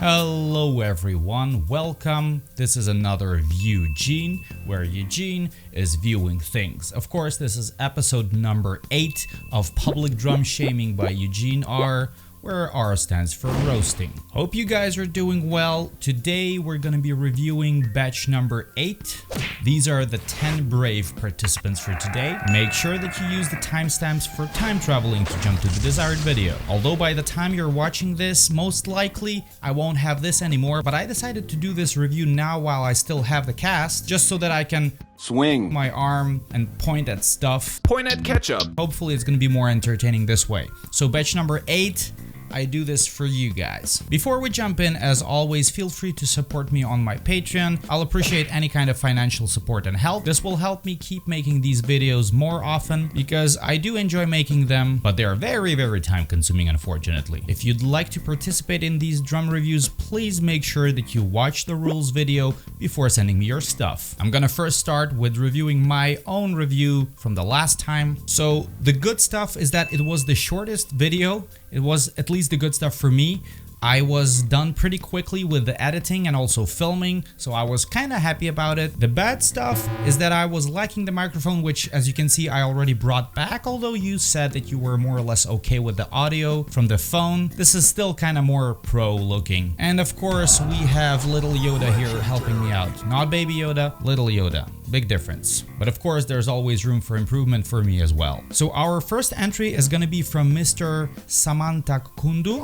Hello everyone, welcome. This is another Eugene, where Eugene is viewing things. Of course, this is episode number 8 of Public Drum Shaming by Eugene R, where R stands for roasting. Hope you guys are doing well. Today we're gonna be reviewing batch number 8. These are the 10 brave participants for today. Make sure that you use the timestamps for time traveling to jump to the desired video. Although by the time you're watching this, most likely I won't have this anymore, but I decided to do this review now while I still have the cast, just so that I can swing my arm and point at stuff. Point at ketchup. Hopefully it's gonna be more entertaining this way. So batch number 8, I do this for you guys. Before we jump in, as always, feel free to support me on my Patreon. I'll appreciate any kind of financial support and help. This will help me keep making these videos more often because I do enjoy making them, but they are very time consuming, unfortunately. If you'd like to participate in these drum reviews, please make sure that you watch the rules video before sending me your stuff. I'm gonna first start with reviewing my own review from the last time. So the good stuff is that it was the shortest video. It was at least the good stuff for me. I was done pretty quickly with the editing and also filming, so I was kind of happy about it. The bad stuff is that I was lacking the microphone, which, as you can see, I already brought back, although you said that you were more or less okay with the audio from the phone. This is still kind of more pro looking. And of course, we have little Yoda here helping me out. Not baby Yoda, little Yoda. Big difference. But of course, there's always room for improvement for me as well. So our first entry is gonna be from Mr. Samantak Kundu.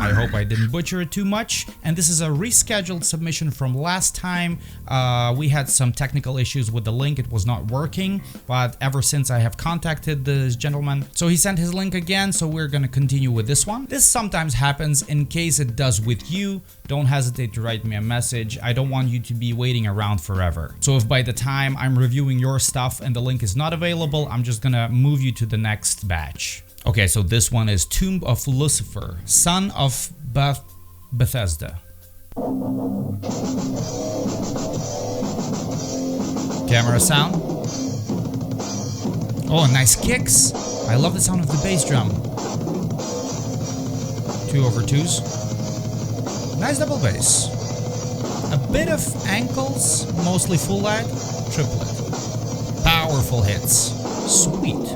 I hope I didn't butcher it too much. And this is a rescheduled submission from last time. We had some technical issues with the link. It was not working, but ever since I have contacted this gentleman, so he sent his link again, so we're gonna continue with this one. This sometimes happens. In case it does with you, don't hesitate to write me a message. I don't want you to be waiting around forever. So if by the time I'm reviewing your stuff and the link is not available, I'm just gonna move you to the next batch. Okay, so this one is Tomb of Lucifer, son of Bethesda. Camera sound. Oh, nice kicks. I love the sound of the bass drum. 2/2s. Nice double bass. A bit of ankles, mostly full lag, triplet. Powerful hits. Sweet.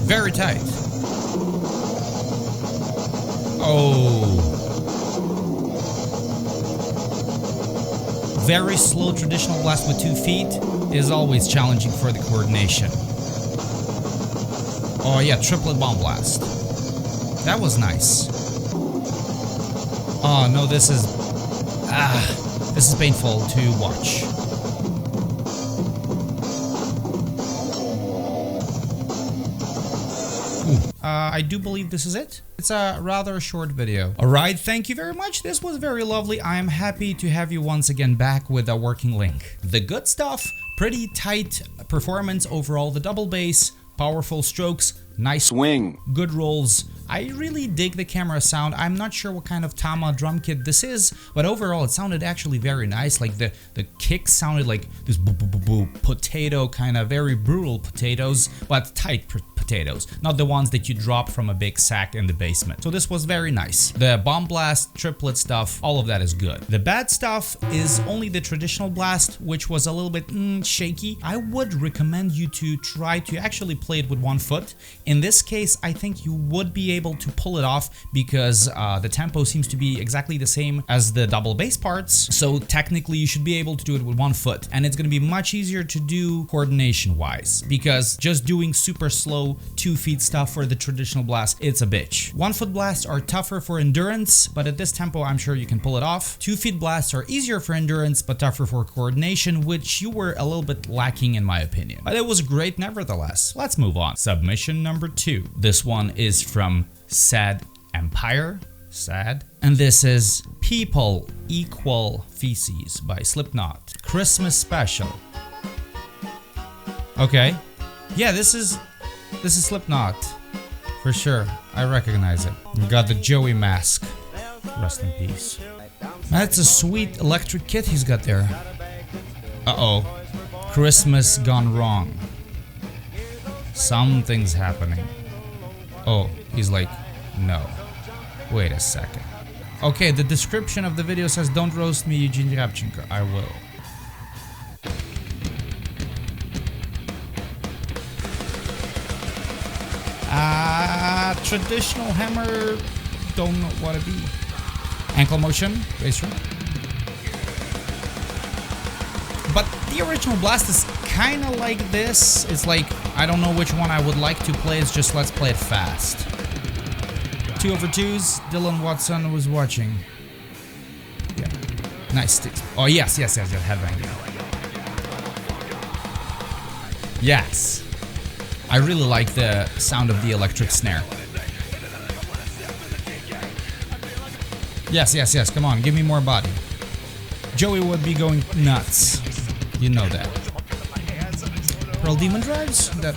Very tight. Oh. Very slow traditional blast with 2 feet is always challenging for the coordination. Oh yeah, triplet bomb blast. That was nice. Oh no, this is painful to watch. I do believe this is it. It's a rather short video. Alright, thank you very much. This was very lovely. I am happy to have you once again back with a working link. The good stuff, pretty tight performance overall. The double bass, powerful strokes, nice swing, good rolls. I really dig the camera sound. I'm not sure what kind of Tama drum kit this is, but overall it sounded actually very nice. Like the kicks sounded like this potato kind of, very brutal potatoes, but tight potatoes, not the ones that you drop from a big sack in the basement. So this was very nice. The bomb blast, triplet stuff, all of that is good. The bad stuff is only the traditional blast, which was a little bit shaky. I would recommend you to try to actually play it with 1 foot. In this case, I think you would be able to pull it off because the tempo seems to be exactly the same as the double bass parts. So technically you should be able to do it with 1 foot, and it's going to be much easier to do coordination wise, because just doing super slow 2 feet stuff for the traditional blast, it's a bitch. 1 foot blasts are tougher for endurance, but at this tempo I'm sure you can pull it off. 2 feet blasts are easier for endurance but tougher for coordination, which you were a little bit lacking in my opinion. But it was great nevertheless. Let's move on. Submission number 2. This one is from Ced Empire. Sad. And this is People Equal Feces by Slipknot. Christmas special. Okay. Yeah, this is Slipknot. For sure. I recognize it. We got the Joey mask. Rest in peace. That's a sweet electric kit he's got there. Uh-oh. Christmas gone wrong. Something's happening. Oh, he's like, no. Wait a second. Okay, the description of the video says, "Don't roast me, Eugene Ryabchenko." I will. Traditional hammer, don't know what it be. Ankle motion, base run. But the original blast is kind of like this. It's like, I don't know which one I would like to play, it's just let's play it fast. 2/2s, Dylan Watson was watching. Yeah, nice sticks. Oh yes, headbang. Yes. I really like the sound of the electric snare. Yes, come on, give me more body. Joey would be going nuts. You know that. Pearl Demon drives? That.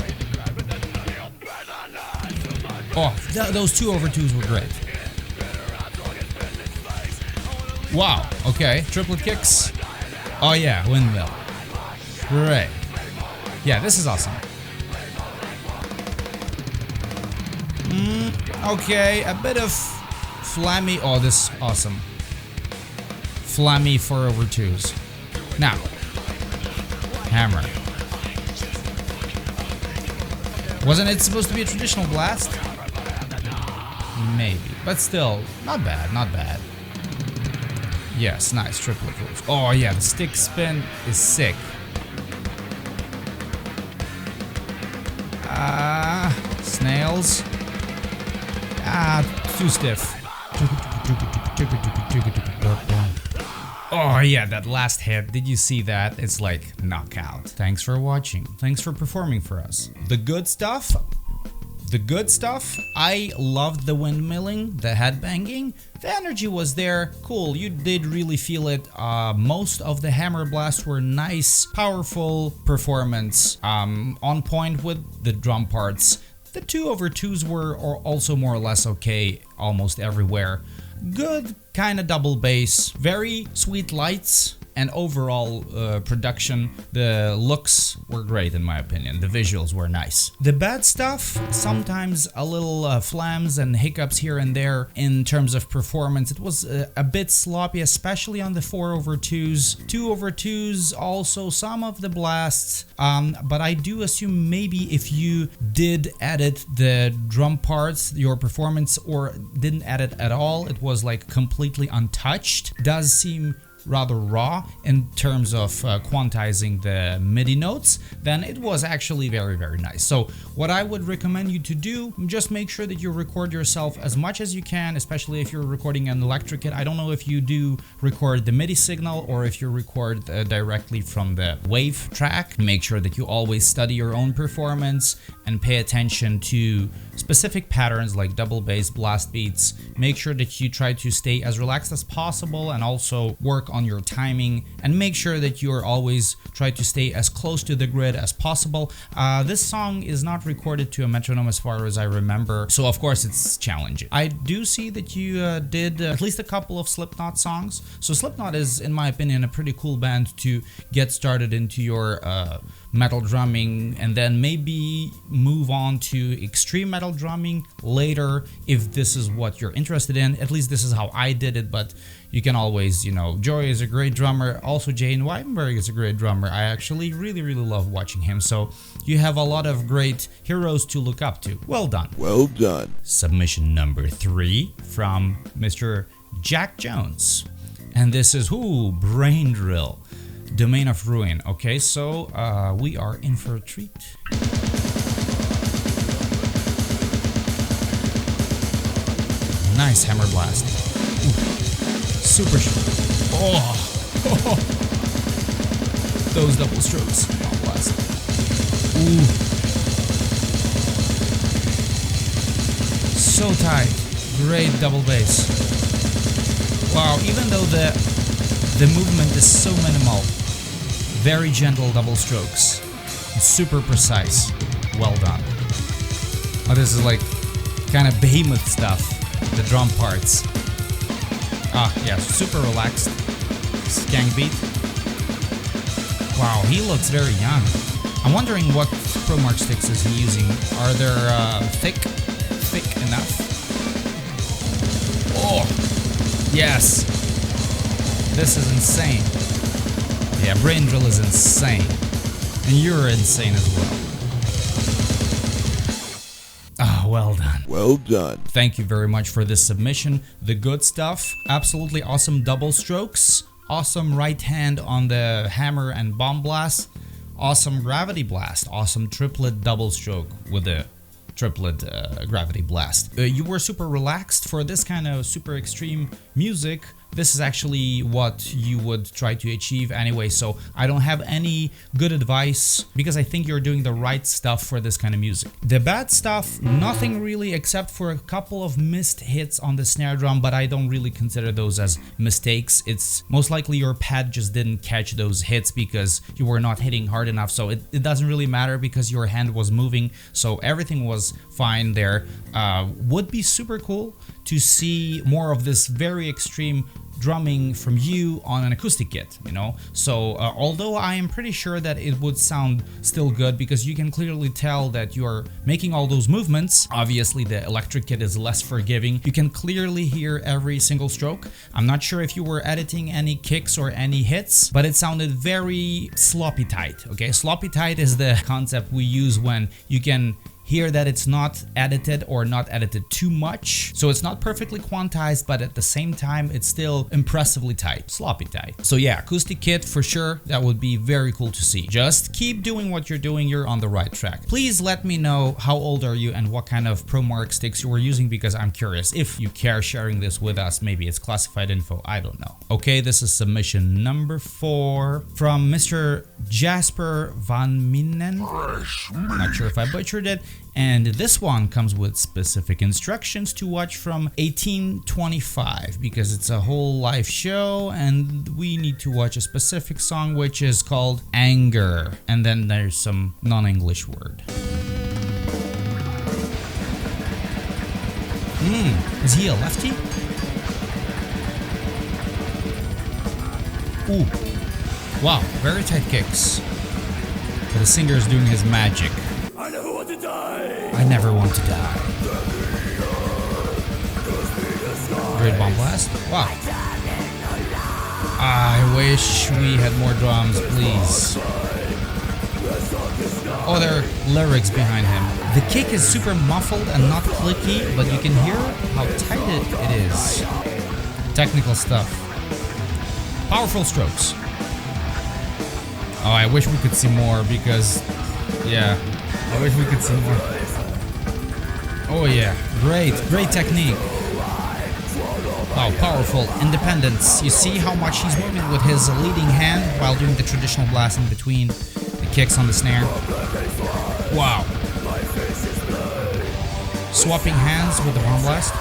Oh, those 2/2s were great. Wow, okay, triplet kicks. Oh yeah, windmill. Great. Yeah, this is awesome. Okay, a bit of flammy. Oh, this is awesome. Flammy 4/2s. Now, hammer. Wasn't it supposed to be a traditional blast? Maybe, but still, not bad, not bad. Yes, nice triplet rules. Oh yeah, the stick spin is sick. Snails. Too stiff. Oh yeah, that last hit, did you see that? It's like knockout. Thanks for watching. Thanks for performing for us. The good stuff, I loved the windmilling, the headbanging. The energy was there, cool, you did really feel it. Most of the hammer blasts were nice, powerful performance, on point with the drum parts. The 2/2s were also more or less okay almost everywhere. Good kind of double bass, very sweet lights, and overall production, the looks were great in my opinion. The visuals were nice. The bad stuff, sometimes a little flams and hiccups here and there in terms of performance. It was a bit sloppy, especially on the 4/2s. 2/2s also, some of the blasts, but I do assume maybe if you did edit the drum parts, your performance, or didn't edit at all, it was like completely untouched. Does seem rather raw in terms of quantizing the MIDI notes, then it was actually very, very nice. So what I would recommend you to do, just make sure that you record yourself as much as you can, especially if you're recording an electric kit. I don't know if you do record the MIDI signal or if you record directly from the wave track. Make sure that you always study your own performance and pay attention to specific patterns like double bass, blast beats. Make sure that you try to stay as relaxed as possible and also work on your timing, and make sure that you're always try to stay as close to the grid as possible. This song is not recorded to a metronome as far as I remember, so of course it's challenging. I do see that you did at least a couple of Slipknot songs. So Slipknot is, in my opinion, a pretty cool band to get started into your metal drumming, and then maybe move on to extreme metal drumming later if this is what you're interested in. At least this is how I did it, but you can always, you know, Joy is a great drummer. Also, Jane Weidenberg is a great drummer. I actually really love watching him. So you have a lot of great heroes to look up to. Well done. Well done. Submission number 3 from Mr. Jack Jones. And this is, Brain Drill. Domain of Ruin. Okay, so we are in for a treat. Nice hammer blast. Ooh. Super. Oh. Those double strokes. Oh, blast. Ooh. So tight. Great double bass. Wow, even though the movement is so minimal, very gentle double strokes. Super precise. Well done. Oh, this is like kind of behemoth stuff. The drum parts. Yeah, super relaxed. Skank beat. Wow, he looks very young. I'm wondering what Pro Mark sticks is he using. Are they thick enough? Oh, Yes! This is insane. Yeah, Brain Drill is insane. And you're insane as well. Ah, well done. Well done. Thank you very much for this submission. The good stuff. Absolutely awesome double strokes. Awesome right hand on the hammer and bomb blast. Awesome gravity blast. Awesome triplet double stroke with the triplet gravity blast. You were super relaxed for this kind of super extreme music. This is actually what you would try to achieve anyway, so I don't have any good advice because I think you're doing the right stuff for this kind of music. The bad stuff, nothing really except for a couple of missed hits on the snare drum, but I don't really consider those as mistakes. It's most likely your pad just didn't catch those hits because you were not hitting hard enough, so it doesn't really matter because your hand was moving, so everything was fine there. Would be super cool to see more of this very extreme drumming from you on an acoustic kit, you know. So although I am pretty sure that it would sound still good because you can clearly tell that you are making all those movements. Obviously the electric kit is less forgiving. You can clearly hear every single stroke. I'm not sure if you were editing any kicks or any hits, but it sounded very sloppy tight. Okay, sloppy tight is the concept we use when you can hear that it's not edited or not edited too much. So it's not perfectly quantized, but at the same time, it's still impressively tight, sloppy tight. So yeah, acoustic kit for sure. That would be very cool to see. Just keep doing what you're doing. You're on the right track. Please let me know how old are you and what kind of ProMark sticks you were using because I'm curious. If you care sharing this with us, maybe it's classified info. I don't know. Okay, this is submission number 4 from Mr. Jasper van Minnen. Not sure if I butchered it. And this one comes with specific instructions to watch from 1825 because it's a whole live show and we need to watch a specific song which is called Anger. And then there's some non-English word. Is he a lefty? Ooh. Wow, very tight kicks. But the singer is doing his magic. I never want to die. I never want to die. Great bomb blast. Wow. I wish we had more drums, please. Oh, there are lyrics behind him. The kick is super muffled and not clicky, but you can hear how tight it is. Technical stuff. Powerful strokes. Oh, I wish we could see more because, yeah, I wish we could see more. Oh yeah, great technique. Wow, powerful independence. You see how much he's moving with his leading hand while doing the traditional blast in between the kicks on the snare. Wow. Swapping hands with the bomb blast.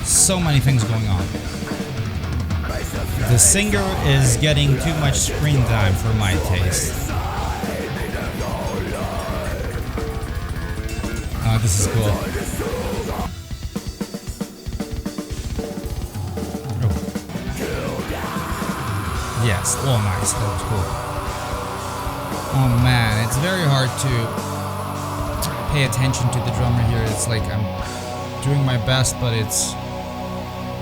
So many things going on. The singer is getting too much screen time for my taste. Oh, this is cool. Oh. Yes, oh nice, that was cool. Oh man, it's very hard to pay attention to the drummer here. It's like I'm doing my best, but it's...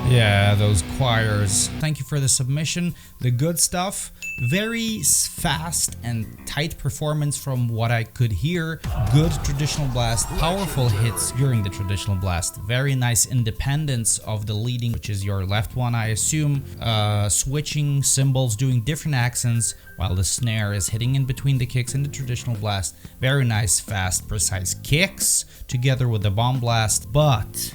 yeah, those choirs. Thank you for the submission. The good stuff. Very fast and tight performance from what I could hear. Good traditional blast. Powerful hits during the traditional blast. Very nice independence of the leading, which is your left one, I assume. Switching cymbals, doing different accents while the snare is hitting in between the kicks in the traditional blast. Very nice, fast, precise kicks together with the bomb blast. But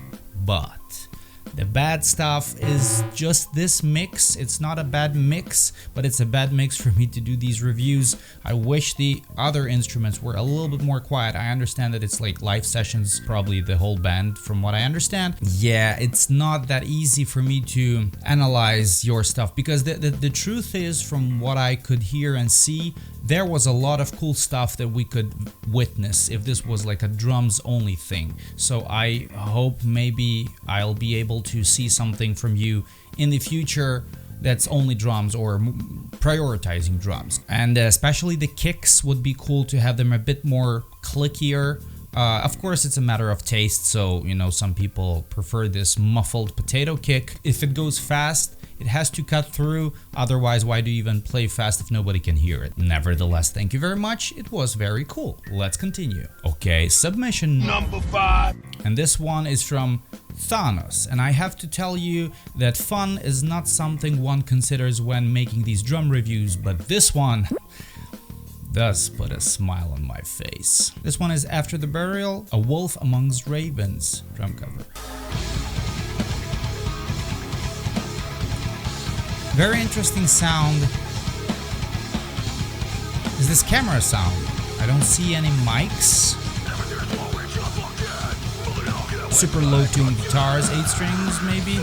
the bad stuff is just this mix. It's not a bad mix, but it's a bad mix for me to do these reviews. I wish the other instruments were a little bit more quiet. I understand that it's like live sessions, probably the whole band from what I understand. Yeah, it's not that easy for me to analyze your stuff because the truth is, from what I could hear and see, there was a lot of cool stuff that we could witness if this was like a drums only thing. So I hope maybe I'll be able to see something from you in the future that's only drums or prioritizing drums. And especially the kicks would be cool to have them a bit more clickier. Of course, it's a matter of taste, so you know, some people prefer this muffled potato kick. If it goes fast, it has to cut through, otherwise why do you even play fast if nobody can hear it? Nevertheless, thank you very much, it was very cool. Let's continue. Okay, submission Number 5. and this one is from Thanos, and I have to tell you that fun is not something one considers when making these drum reviews, but this one does put a smile on my face. This one is After the Burial, A Wolf Amongst Ravens drum cover. Very interesting sound is this camera sound. I don't see any mics. Super low tuned guitars, 8 strings maybe.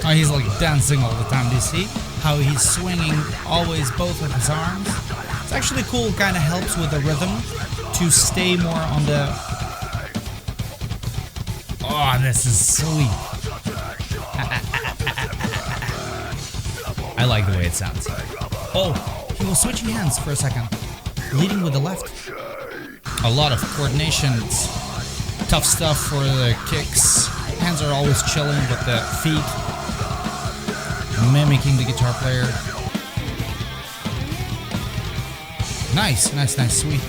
Oh, he's like dancing all the time. Do you see how he's swinging always both of his arms? It's actually cool, kind of helps with the rhythm to stay more on the... Oh, this is sweet. I like the way it sounds. Oh, he was switching hands for a second. Leading with the left. A lot of coordination. Tough stuff for the kicks. Hands are always chilling, but the feet mimicking the guitar player. Nice, nice, nice, sweet.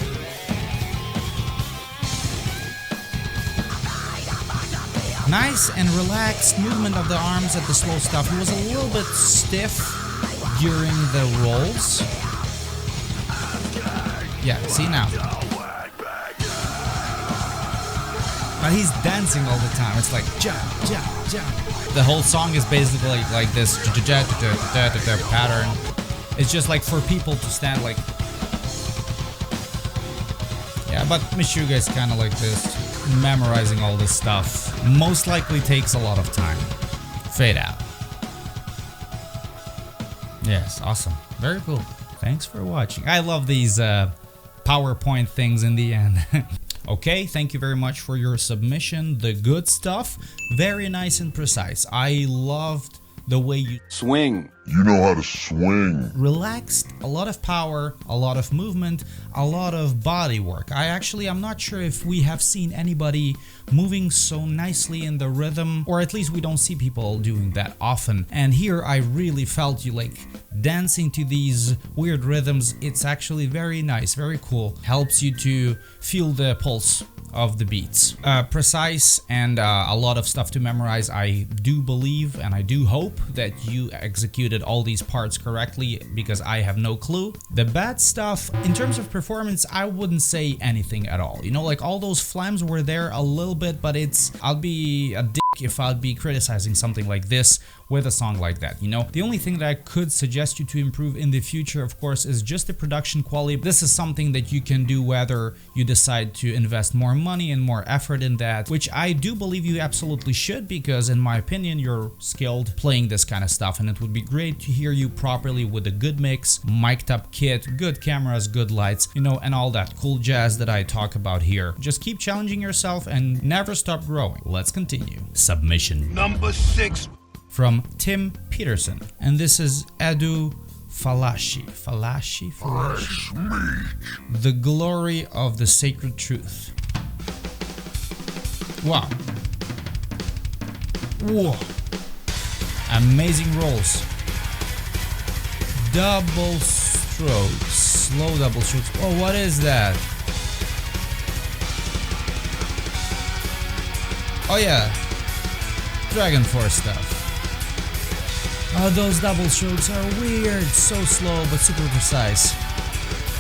Nice and relaxed movement of the arms at the slow stuff. He was a little bit stiff during the rolls. Yeah, see now. But he's dancing all the time. It's like jump, jump, jump. The whole song is basically like this pattern. It's just like for people to stand like... Yeah, but Meshuggah is kind of like this. Memorizing all this stuff most likely takes a lot of time. Fade out. Yes, awesome. Very cool. Thanks for watching. I love these PowerPoint things in the end. Okay, thank you very much for your submission. The good stuff. Very nice and precise. I loved the way you Swing. You know how to swing. relaxed, a lot of power, a lot of movement, a lot of body work. I'm not sure if we have seen anybody moving so nicely in the rhythm, or at least we don't see people doing that often. And here I really felt you like dancing to these weird rhythms. It's actually very nice, very cool. Helps you to feel the pulse of the beats. Precise and a lot of stuff to memorize. I do believe and I do hope that you executed all these parts correctly, because I have no clue. The bad stuff, in terms of performance, I wouldn't say anything at all. You know, like all those flams were there a little bit, but I'll be a dick if I'd be criticizing something like this with a song like that, you know. The only thing that I could suggest you to improve in the future, of course, is just the production quality. This is something that you can do whether you decide to invest more money and more effort in that, which I do believe you absolutely should, because in my opinion you're skilled playing this kind of stuff, and it would be great to hear you properly with a good mix, mic'd up kit, good cameras, good lights, you know, and all that cool jazz that I talk about here. Just keep challenging yourself and never stop growing. Let's continue. Submission Number 6. from Tim Peterson, and this is Edu Falashi. The Glory of the Sacred Truth. Wow. Whoa. Amazing rolls. Double strokes. Slow double strokes. Oh, what is that? Oh yeah. Dragon Force stuff. Oh, those double strokes are weird. So slow but super precise.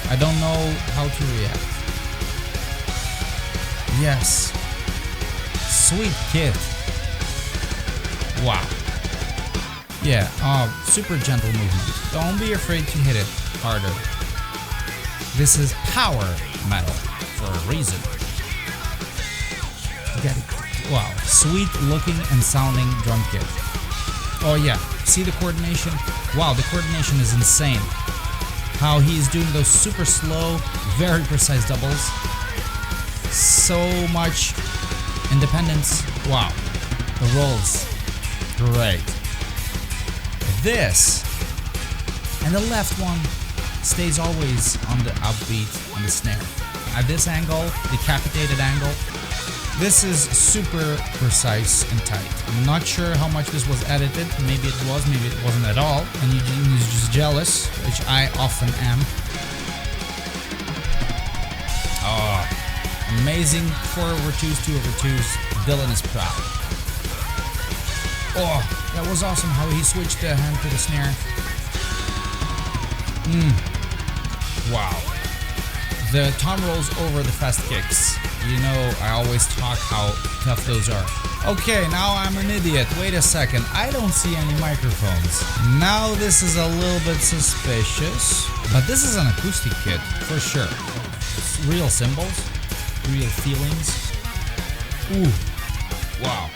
I don't know how to react. Yes. Sweet kid. Wow. Yeah, super gentle movement. Don't be afraid to hit it harder. This is power metal for a reason. Get it. Wow, sweet looking and sounding drum kit. Oh yeah, see the coordination? Wow, the coordination is insane. How he's doing those super slow, very precise doubles. So much independence. Wow, the rolls, great. this. And the left one stays always on the upbeat on the snare. At this angle, decapitated angle, this is super precise and tight. I'm not sure how much this was edited. Maybe it was, maybe it wasn't at all. And Eugene is just jealous, which I often am. Oh, amazing 4/2s, 2/2s. Dylan is proud. Oh, that was awesome how he switched the hand to the snare. Wow. The tom rolls over the fast kicks. You know, I always talk how tough those are. Okay, now I'm an idiot. Wait a second. I don't see any microphones. Now this is a little bit suspicious. But this is an acoustic kit, for sure. It's real cymbals, real feelings. Ooh. Wow.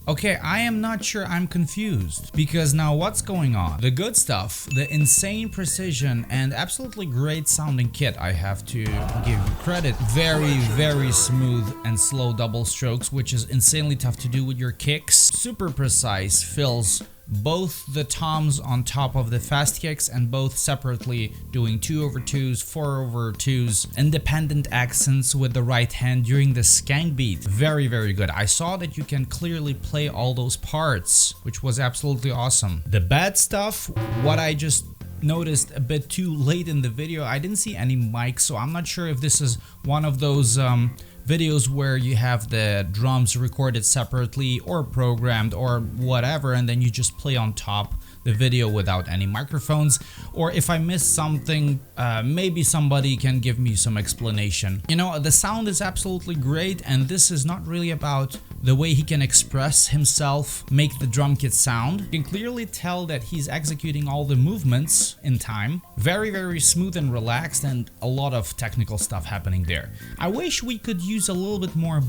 Okay, I am not sure, I'm confused, because now what's going on? The good stuff, the insane precision and absolutely great sounding kit, I have to give you credit. Very, very smooth and slow double strokes, which is insanely tough to do with your kicks. Super precise fills both the toms on top of the fast kicks and both separately doing 2/2s, 4/2s, independent accents with the right hand during the skank beat. Very, very good. I saw that you can clearly play all those parts, which was absolutely awesome. The bad stuff, what I just noticed a bit too late in the video, I didn't see any mics, so I'm not sure if this is one of those videos where you have the drums recorded separately or programmed or whatever, and then you just play on top the video without any microphones, or if I missed something, maybe somebody can give me some explanation. You know, the sound is absolutely great, and this is not really about the way he can express himself, make the drum kit sound. You can clearly tell that he's executing all the movements in time. Very, very smooth and relaxed, and a lot of technical stuff happening there. I wish we could use a little bit more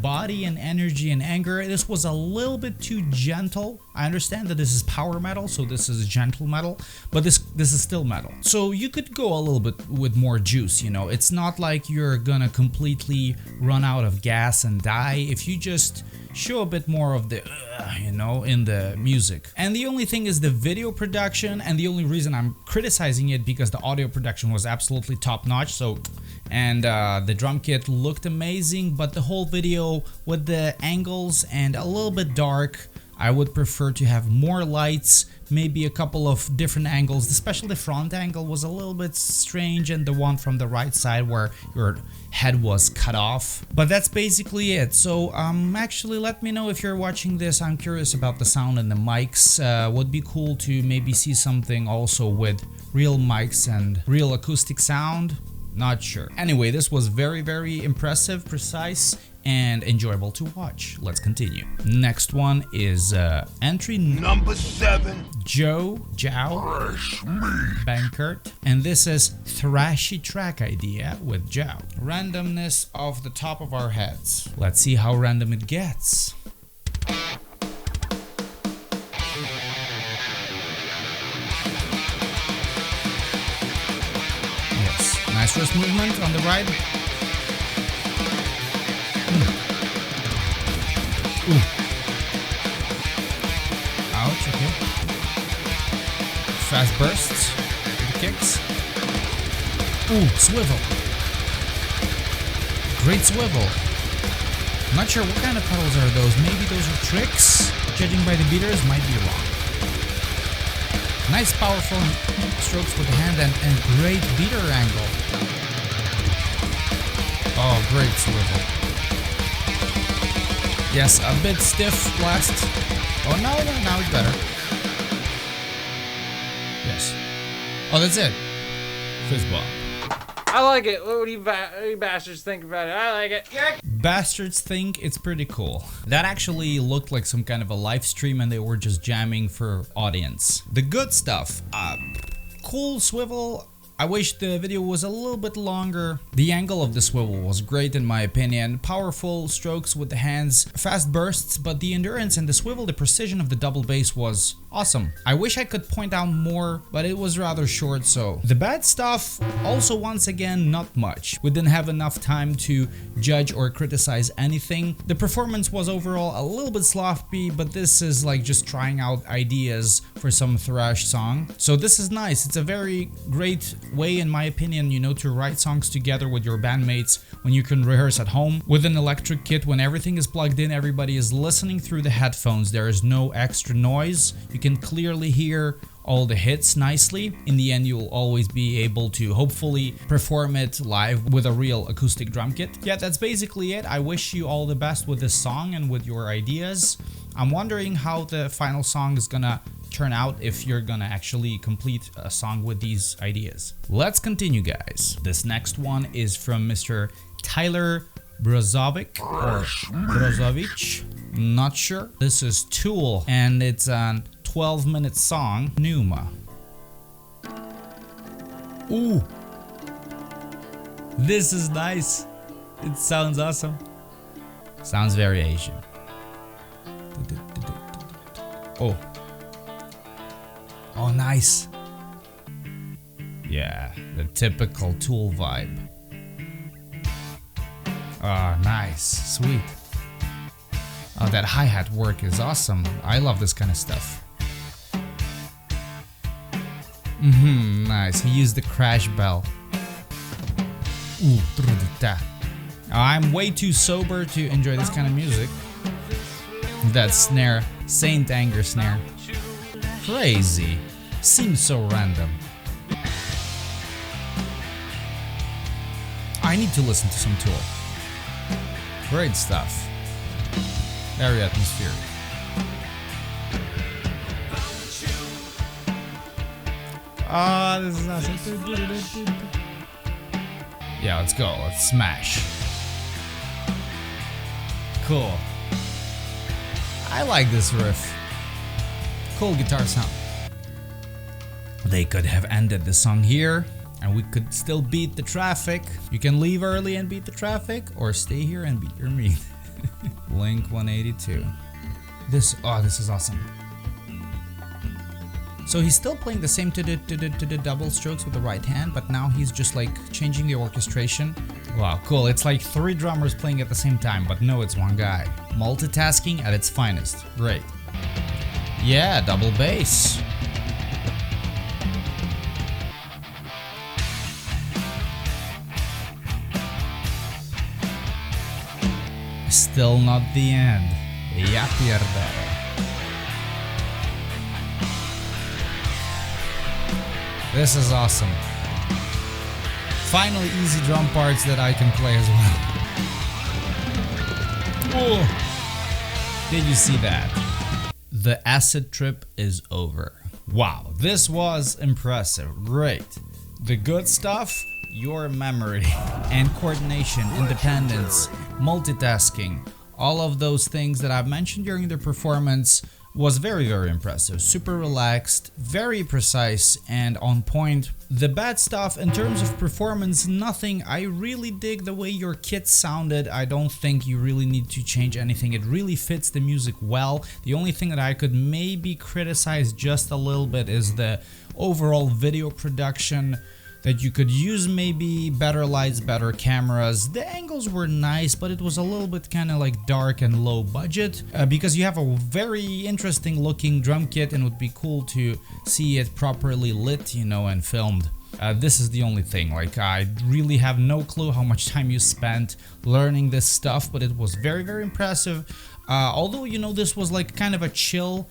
body and energy and anger. This was a little bit too gentle. I understand that this is power metal, so this is gentle metal, but this is still metal. So you could go a little bit with more juice, you know. It's not like you're gonna completely run out of gas and die if you just show a bit more of the you know, in the music. And the only thing is the video production, and the only reason I'm criticizing it because the audio production was absolutely top notch. So and the drum kit looked amazing, but the whole video with the angles and a little bit dark, I would prefer to have more lights, maybe a couple of different angles, especially the front angle was a little bit strange, and the one from the right side where your head was cut off. But that's basically it. So actually let me know if you're watching this. I'm curious about the sound and the mics. Would be cool to maybe see something also with real mics and real acoustic sound. Not sure. Anyway, this was very, very impressive, precise, and enjoyable to watch. Let's continue. Next one is entry Number 7. Jow Benkert, and this is thrashy track idea with Jow. Randomness off the top of our heads. Let's see how random it gets. Nice wrist movement on the right. Ooh. Ouch, okay. Fast bursts with the kicks. Ooh, swivel. Great swivel. I'm not sure what kind of pedals are those. Maybe those are tricks? Judging by the beaters, might be wrong. Nice powerful strokes with the hand and great beater angle. Oh, great swivel. Yes, a bit stiff last. Oh, no, now it's better. Yes. Oh, that's it. Fist bump. I like it. What do you bastards think about it? I like it. Bastards think it's pretty cool. That actually looked like some kind of a live stream and they were just jamming for audience. The good stuff. Cool swivel I wish the video was a little bit longer. The angle of the swivel was great in my opinion. Powerful strokes with the hands, fast bursts, but the endurance and the swivel, the precision of the double bass was awesome. I wish I could point out more, but it was rather short, so. The bad stuff, also once again, not much. We didn't have enough time to judge or criticize anything. The performance was overall a little bit sloppy, but this is like just trying out ideas for some thrash song. So this is nice. It's a very great way, in my opinion, you know, to write songs together with your bandmates when you can rehearse at home with an electric kit. When everything is plugged in, everybody is listening through the headphones. There is no extra noise. You can clearly hear all the hits nicely. In the end, you'll always be able to hopefully perform it live with a real acoustic drum kit. Yeah, that's basically it. I wish you all the best with this song and with your ideas. I'm wondering how the final song is gonna turn out, if you're gonna actually complete a song with these ideas. Let's continue, guys. This next one is from Mr. Tyler Brozovich or Brozovich, not sure. This is Tool and it's a 12-minute song, Numa. Ooh, this is nice. It sounds awesome. Sounds very Asian. Oh. Oh, nice. Yeah, the typical Tool vibe. Oh, nice. Sweet. Oh, that hi-hat work is awesome. I love this kind of stuff. Nice. He used the crash bell. Ooh, I'm way too sober to enjoy this kind of music. That snare, Saint Anger snare. Crazy. Seems so random. I need to listen to some Tool. Great stuff. Very atmospheric. Ah, this is awesome. Yeah, let's go. Let's smash. Cool. I like this riff. Cool guitar sound. They could have ended the song here and we could still beat the traffic. You can leave early and beat the traffic or stay here and beat your meat. Blink 182. This is awesome. So he's still playing the same double strokes with the right hand, but now he's just like changing the orchestration. Wow, cool. It's like 3 drummers playing at the same time, but no, it's one guy. Multitasking at its finest. Great. Yeah, double bass. Still not the end. Ya pierde. This is awesome. Finally easy drum parts that I can play as well. Oh, did you see that? The acid trip is over. Wow, this was impressive. Great. The good stuff, your memory and coordination, independence, multitasking, all of those things that I've mentioned during the performance was very, very impressive. Super relaxed, very precise and on point. The bad stuff in terms of performance, nothing. I really dig the way your kit sounded. I don't think you really need to change anything. It really fits the music well. The only thing that I could maybe criticize just a little bit is the overall video production, that you could use maybe better lights, better cameras. The angles were nice, but it was a little bit kind of like dark and low budget because you have a very interesting looking drum kit and it would be cool to see it properly lit, you know, and filmed. This is the only thing. Like, I really have no clue how much time you spent learning this stuff, but it was very, very impressive. Although, you know, this was like kind of a chill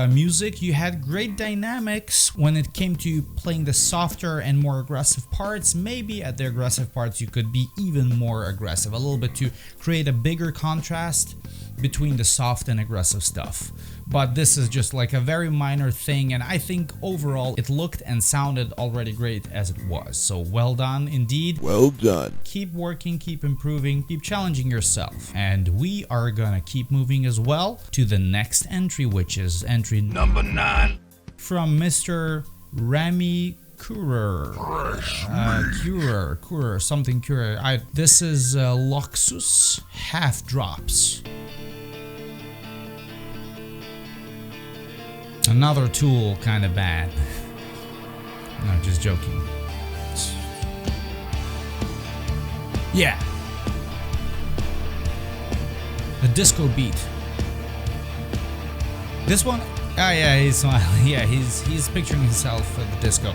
music, you had great dynamics when it came to playing the softer and more aggressive parts. Maybe at the aggressive parts you could be even more aggressive, a little bit to create a bigger contrast between the soft and aggressive stuff. But this is just like a very minor thing, and I think overall it looked and sounded already great as it was. So well done indeed. Well done. Keep working, keep improving, keep challenging yourself. And we are gonna keep moving as well to the next entry, which is entry Number 9. from Mr. Remi Kurer. Something Kurer. This is Loxus half drops. Another tool, kind of bad. No, just joking. Yeah. The disco beat. This one, yeah, he's smiling. Yeah, he's picturing himself at the disco.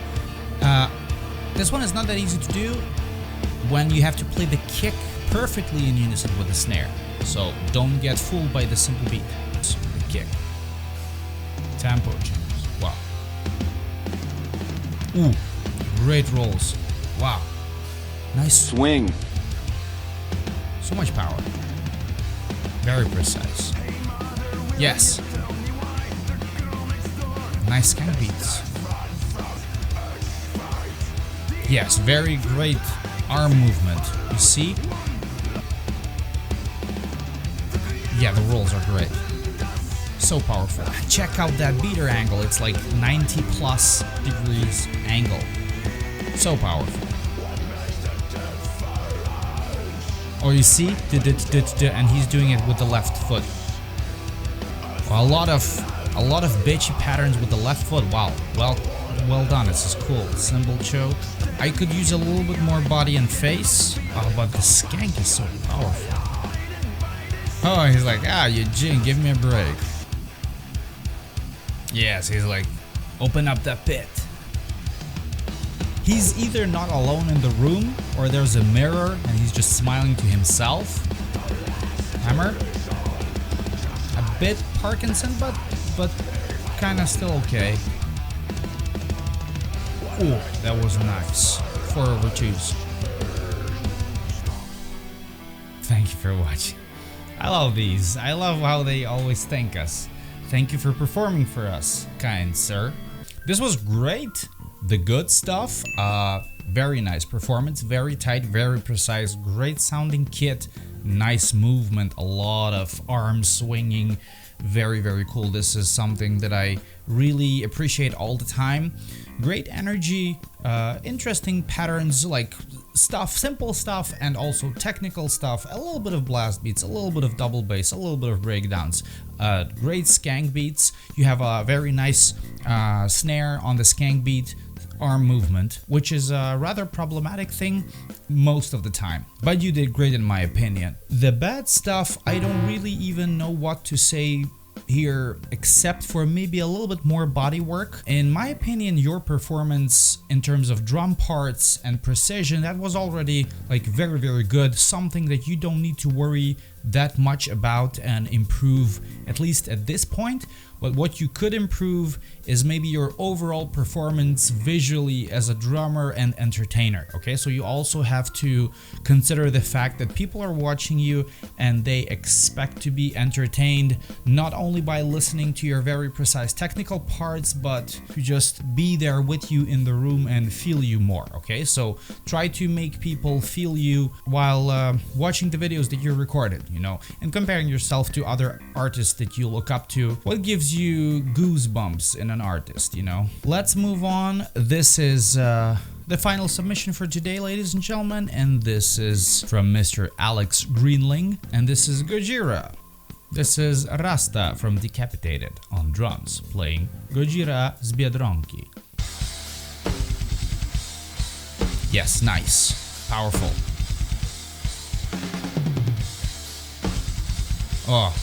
This one is not that easy to do when you have to play the kick perfectly in unison with the snare. So don't get fooled by the simple beat. So the kick. Tempo changes. Wow. Ooh, great rolls. Wow. Nice Swing. So much power. Very precise. Yes. Nice skank beats. Yes, very great arm movement. You see? Yeah, the rolls are great. So powerful. Check out that beater angle. It's like 90 plus degrees angle. So powerful. Oh, you see? And he's doing it with the left foot. Well, a lot of bitchy patterns with the left foot. Wow. Well done. This is cool. Cymbal choke. I could use a little bit more body and face. Oh, but the skank is so powerful. Oh, he's like, Eugene, give me a break. Yes, he's like, open up that pit. He's either not alone in the room, or there's a mirror and he's just smiling to himself. Hammer. A bit Parkinson, but kinda still okay. Oh, that was nice. 4/2s. Thank you for watching. I love these. I love how they always thank us. Thank you for performing for us, kind sir. This was great. The good stuff. Very nice performance. Very tight, very precise. Great sounding kit. Nice movement. A lot of arm swinging. Very, very cool. This is something that I really appreciate all the time. Great energy, interesting patterns, like stuff, simple stuff, and also technical stuff. A little bit of blast beats, a little bit of double bass, a little bit of breakdowns. Great skank beats. You have a very nice snare on the skank beat. Arm movement, which is a rather problematic thing most of the time, but you did great in my opinion. The bad stuff, I don't really even know what to say here except for maybe a little bit more body work. In my opinion, your performance in terms of drum parts and precision, that was already like very, very good, something that you don't need to worry that much about and improve, at least at this point. But what you could improve is maybe your overall performance visually as a drummer and entertainer, okay? So you also have to consider the fact that people are watching you and they expect to be entertained not only by listening to your very precise technical parts, but to just be there with you in the room and feel you more, okay? So try to make people feel you while watching the videos that you recorded, you know, and comparing yourself to other artists that you look up to. What gives you goosebumps in an artist, you know? Let's move on. This is the final submission for today, ladies and gentlemen, and this is from Mr. Alex Greenling, and this is Gojira. This is Rasta from Decapitated on drums, playing Gojira z Biedronki. Yes, nice, powerful. Oh,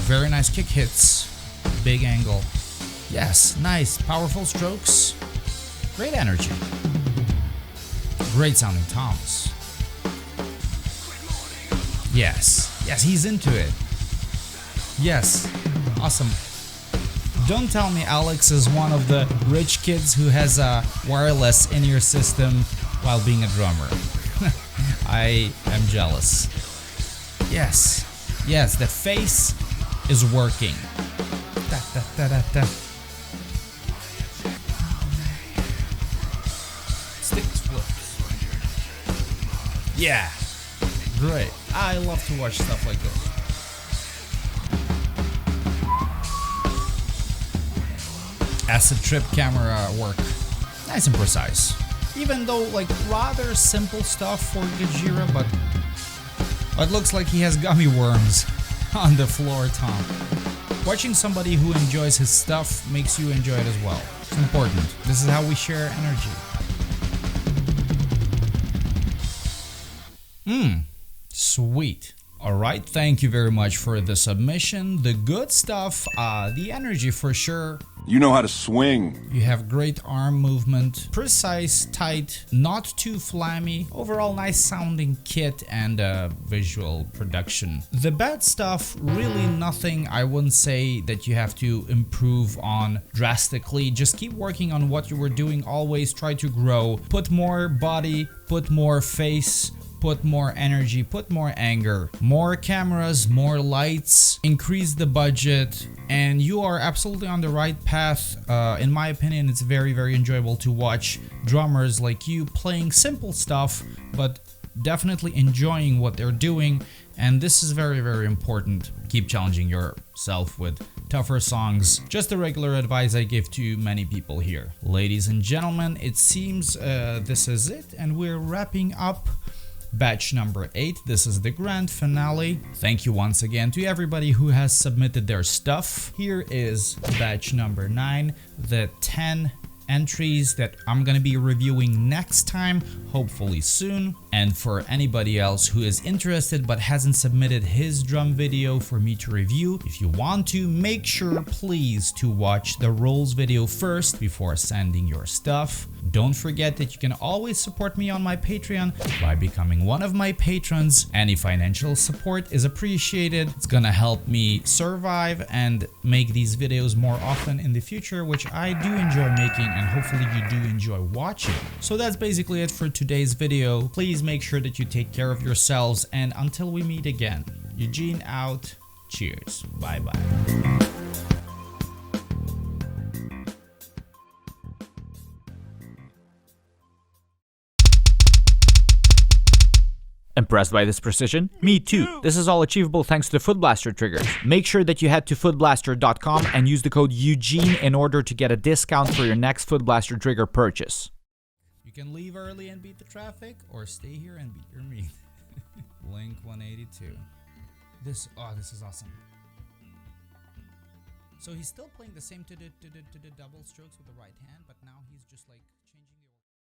very nice kick hits, big angle. Yes, nice, powerful strokes, great energy. Great sounding toms. Yes, he's into it. Yes, awesome. Don't tell me Alex is one of the rich kids who has a wireless in-ear system while being a drummer. I am jealous. Yes, the face is working. Da, da, da, da, da. Sticks flips. Yeah, great. I love to watch stuff like this. Acid trip camera work. nice and precise. Even though like rather simple stuff for Gajira, but it looks like he has gummy worms on the floor, Tom. Watching somebody who enjoys his stuff makes you enjoy it as well. It's important. This is how we share energy. Sweet. Alright, thank you very much for the submission. The good stuff, the energy for sure. You know how to swing. You have great arm movement, precise, tight, not too flammy, overall nice sounding kit and visual production. The bad stuff, really nothing I wouldn't say that you have to improve on drastically. Just keep working on what you were doing, always try to grow, put more body, put more face, put more energy, put more anger, more cameras, more lights, increase the budget, and you are absolutely on the right path. In my opinion, it's very, very enjoyable to watch drummers like you playing simple stuff, but definitely enjoying what they're doing, and this is very, very important. Keep challenging yourself with tougher songs. Just the regular advice I give to many people here. Ladies and gentlemen, it seems this is it, and we're wrapping up batch number 8. This is the grand finale. Thank you once again to everybody who has submitted their stuff. Here is batch number 9, the 10 entries that I'm gonna be reviewing next time, hopefully soon. And for anybody else who is interested but hasn't submitted his drum video for me to review, if you want to, make sure please to watch the rolls video first before sending your stuff. Don't forget that you can always support me on my Patreon by becoming one of my patrons. Any financial support is appreciated. It's gonna help me survive and make these videos more often in the future, which I do enjoy making, and hopefully you do enjoy watching. So that's basically it for today's video. Please make sure that you take care of yourselves, and until we meet again, Eugene out. Cheers. Bye bye. Impressed by this precision? Me too! This is all achievable thanks to the Foot Blaster triggers. Make sure that you head to footblaster.com and use the code Eugene in order to get a discount for your next Foot Blaster trigger purchase. You can leave early and beat the traffic, or stay here and beat your meat. Blink 182. This is awesome. So he's still playing the same to the double strokes with the right hand, but now he's just like changing the